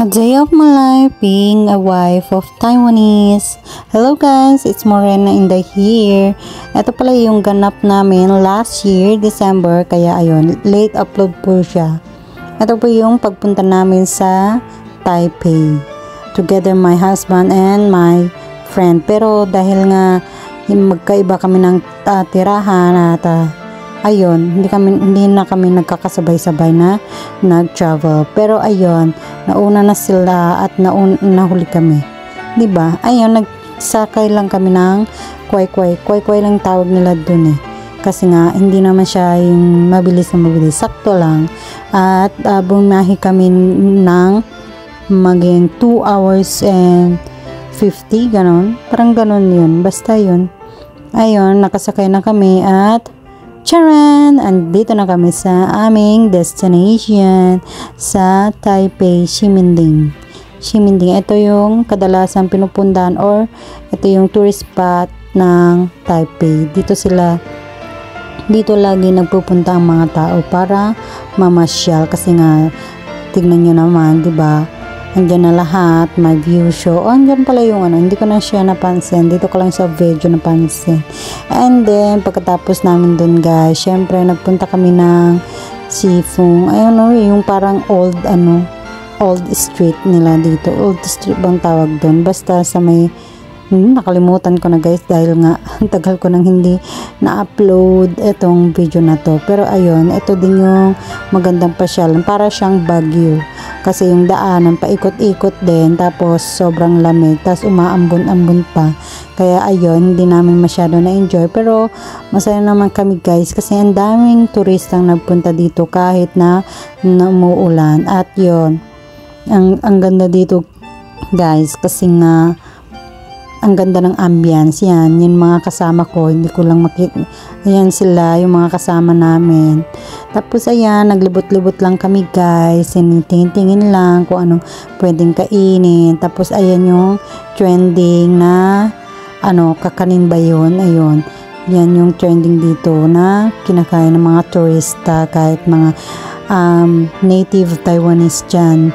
A day of my life being a wife of Taiwanese. Hello guys, it's Morena in the here. Ito pala yung ganap namin last year, December, kaya ayun, late upload po siya. Ito po yung pagpunta namin sa Taipei. Together my husband and my friend. Pero dahil nga magkaiba kami ng tirahan at ayun, hindi na kami nagkakasabay-sabay na nag-travel. Pero ayun, nauna na sila at nahuli kami. 'Di ba? Ayun, nagsakay lang kami ng kway-kway. Kway-kway lang tawag nila dun eh. Kasi nga, hindi naman siya yung mabilis na mabilis. Sakto lang. At bumahi kami ng maging 2 hours and 50, ganon. Parang ganon yun. Basta yun. Ayun, nakasakay na kami at charan! Andito na kami sa aming destination sa Taipei, Ximending. Ximending, ito yung kadalasan pinupuntahan or ito yung tourist spot ng Taipei. Dito lagi nagpupunta ang mga tao para mamasyal kasi nga tignan nyo naman, 'di ba? Andiyan na lahat, may view show. Oh, andyan pala yung hindi ko na siya napansin. Dito ko lang sa video napansin. And then, pagkatapos namin dun guys, syempre, nagpunta kami ng Sifung. Ayun yung parang old street nila dito. Old street bang tawag dun? Basta sa may, nakalimutan ko na guys dahil nga tagal ko nang hindi na-upload itong video na to. Pero ayun, ito din yung magandang pasyalan. Para siyang Baguio. Kasi yung daanan paikot-ikot din, tapos sobrang lamig, tapos umaambon-ambon pa. Kaya ayun, hindi namin masyado na-enjoy. Pero masaya naman kami guys kasi ang daming turistang nagpunta dito kahit na umuulan. At yun, ang ganda dito guys kasi nga ang ganda ng ambience. Yan, yung mga kasama ko, hindi ko lang makita. Ayan sila, yung mga kasama namin. Tapos ayan, naglibot-libot lang kami guys. Tingin-tingin lang kung anong pwedeng kainin. Tapos ayan yung trending na kakanin ba yun? Ayun. Yan yung trending dito na kinakain ng mga turista kahit mga native Taiwanese dyan.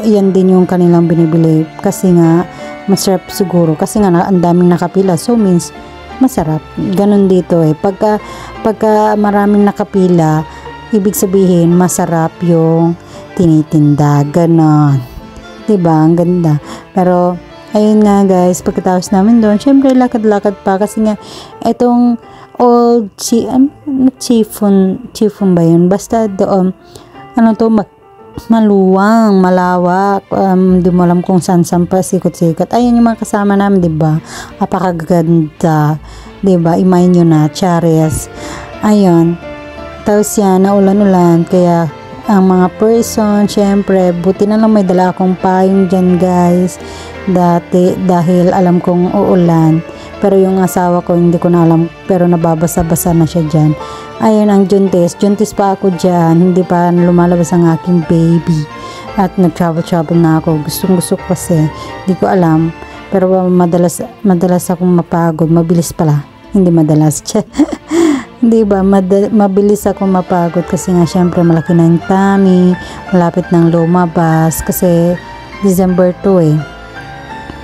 Yan din yung kanilang binibili kasi nga masarap siguro kasi nga ang daming nakapila, so means masarap. Ganun dito eh, pagka maraming nakapila, ibig sabihin masarap yung tinitinda. Ganon, diba? Ang ganda. Pero ayun nga guys, pagkatapos namin doon, syempre lakad-lakad pa kasi nga itong old Chifun ba yun? Basta doon maluwang, malawak, di mo alam kung saan pa sikot-sikot. Ayun yung mga kasama namin, di ba? Apakaganda, di ba? Imay nyo na, Charis. Ayun. Tapos yan, naulan-ulan, kaya ang mga person, syempre, buti na lang may dala akong payong dyan, guys. Dahil alam kong uulan. Pero yung asawa ko, hindi ko na alam, pero nababasa-basa na siya dyan. Ayun ang juntis pa ako dyan, hindi pa lumalabas ang aking baby. At nag-travel na ako, gusto ko kasi, hindi ko alam. Pero madalas akong mapagod, mabilis pala, hindi madalas. Hindi ba, mabilis akong mapagod kasi nga syempre malaki na yung tummy, malapit nang lumabas kasi December 2 eh.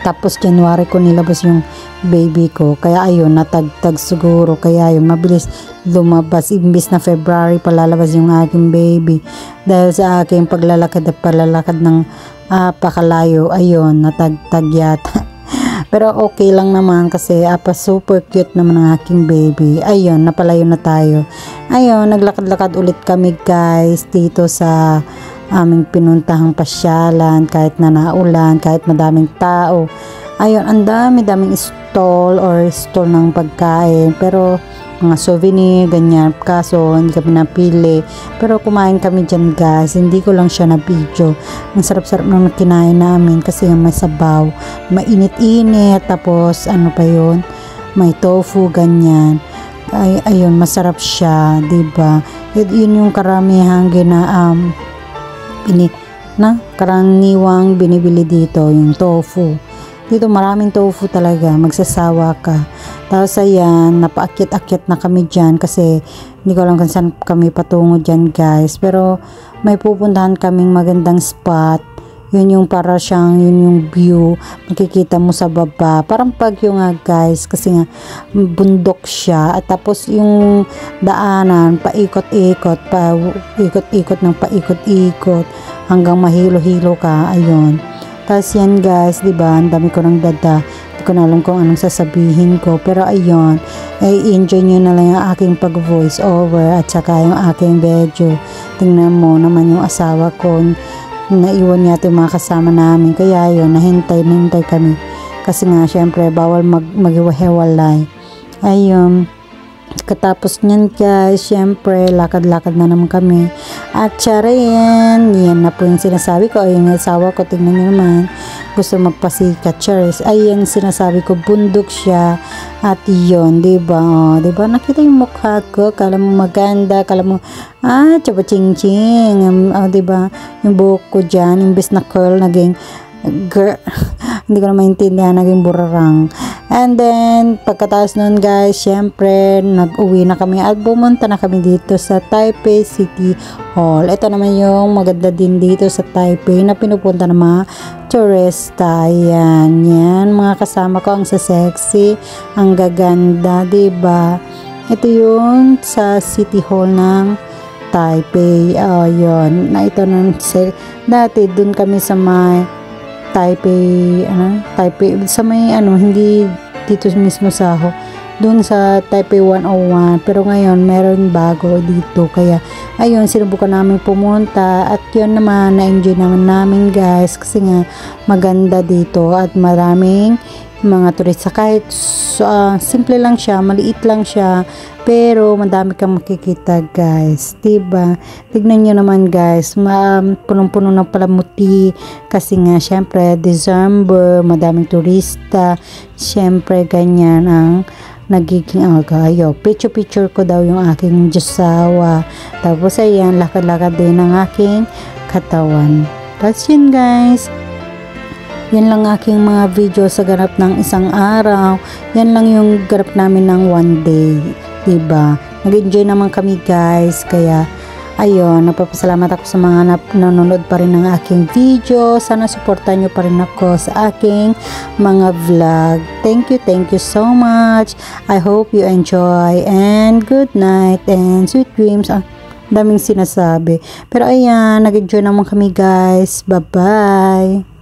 Tapos January ko nilabas yung baby ko. Kaya ayun, natagtag siguro. Kaya ayun, mabilis lumabas. Imbis na February palalabas yung aking baby. Dahil sa aking paglalakad ng pakalayo, ayun, natagtag yata. Pero okay lang naman kasi super cute naman ang aking baby. Ayun, napalayo na tayo. Ayun, naglakad-lakad ulit kami guys dito sa aming pinuntahang pasyalan kahit na naulan, kahit madaming tao. Ayun, ang daming stall ng pagkain, pero mga souvenir, ganyan. Kaso, hindi kami napili. Pero kumain kami dyan guys. Hindi ko lang siya na video. Ang sarap-sarap nung kinain namin kasi may sabaw. Mainit-init. Tapos, pa yun? May tofu, ganyan. Ayun, masarap siya. Diba? Yun yung karamihang karaniwang binibili dito, yung tofu. Dito maraming tofu talaga, magsasawa ka. Tapos ayan, napaakyat-akyat na kami dyan kasi hindi ko alam kung saan kami patungo dyan guys. Pero may pupuntahan kaming magandang spot. yun yung para siyang, yun yung view, makikita mo sa baba, parang Baguio nga guys, kasi nga bundok siya, at tapos yung daanan, paikot-ikot, paikot-ikot ng paikot-ikot, hanggang mahilo-hilo ka, ayun. Tapos yan guys, diba, ang dami ko ng dada, hindi ko na alam kung anong sasabihin ko, pero ayun, ay enjoy nyo na lang yung aking pag voice over, at saka yung aking video. Tingnan mo naman yung asawa ko, naiwan niya yung mga kasama namin, kaya yun, nahintay kami, kasi nga syempre bawal maghiwalay. Ayun, katapos nyan guys, syempre lakad-lakad na naman kami, at yan na po yung sinasabi ko. Ayun yung asawa ko, tingnan nyo naman, gusto magpasikat, charis. Ayan sinasabi ko, bundok siya, at yun, diba, diba, nakita yung mukha ko, kala mo maganda, kala mo chaba ching ching, diba, yung buhok ko dyan, imbes na curl, naging girl, hindi ko na maintindihan, naging burarang. And then pagkatapos nun guys, syempre nag-uwi na kami at bumunta na kami dito sa Taipei City Hall. Ito naman yung maganda din dito sa Taipei na pinupunta ng mga turista. Yan mga kasama ko, ang sexy, ang gaganda, diba? Ito yung sa City Hall ng Taipei. Yun, na ito nung dati dun kami sa may Taipei sa may hindi dito mismo sa doon sa Taipei 101, pero ngayon meron bago dito, kaya ayun, sinubukan namin pumunta, at yun naman, na-enjoy naman namin guys, kasi nga maganda dito at maraming mga turista, kahit simple lang siya, maliit lang siya, pero madami kang makikita guys, diba? Tignan nyo naman guys, punong-puno ng palamuti, kasi nga syempre December, madaming turista, syempre ganyan ang nagiging agayo. Picture ko daw yung aking josawa, tapos ayan, lakad-lakad din ang aking katawan. That's yun guys. Yan lang aking mga video sa ganap ng isang araw. Yan lang yung ganap namin ng one day, diba? Nag-enjoy naman kami guys, kaya ayun, napapasalamat ako sa mga nanonood pa rin ng aking video. Sana supportan nyo pa rin ako sa aking mga vlog. Thank you so much. I hope you enjoy, and good night and sweet dreams. Daming sinasabi, pero ayan, nag-enjoy naman kami guys. Bye bye.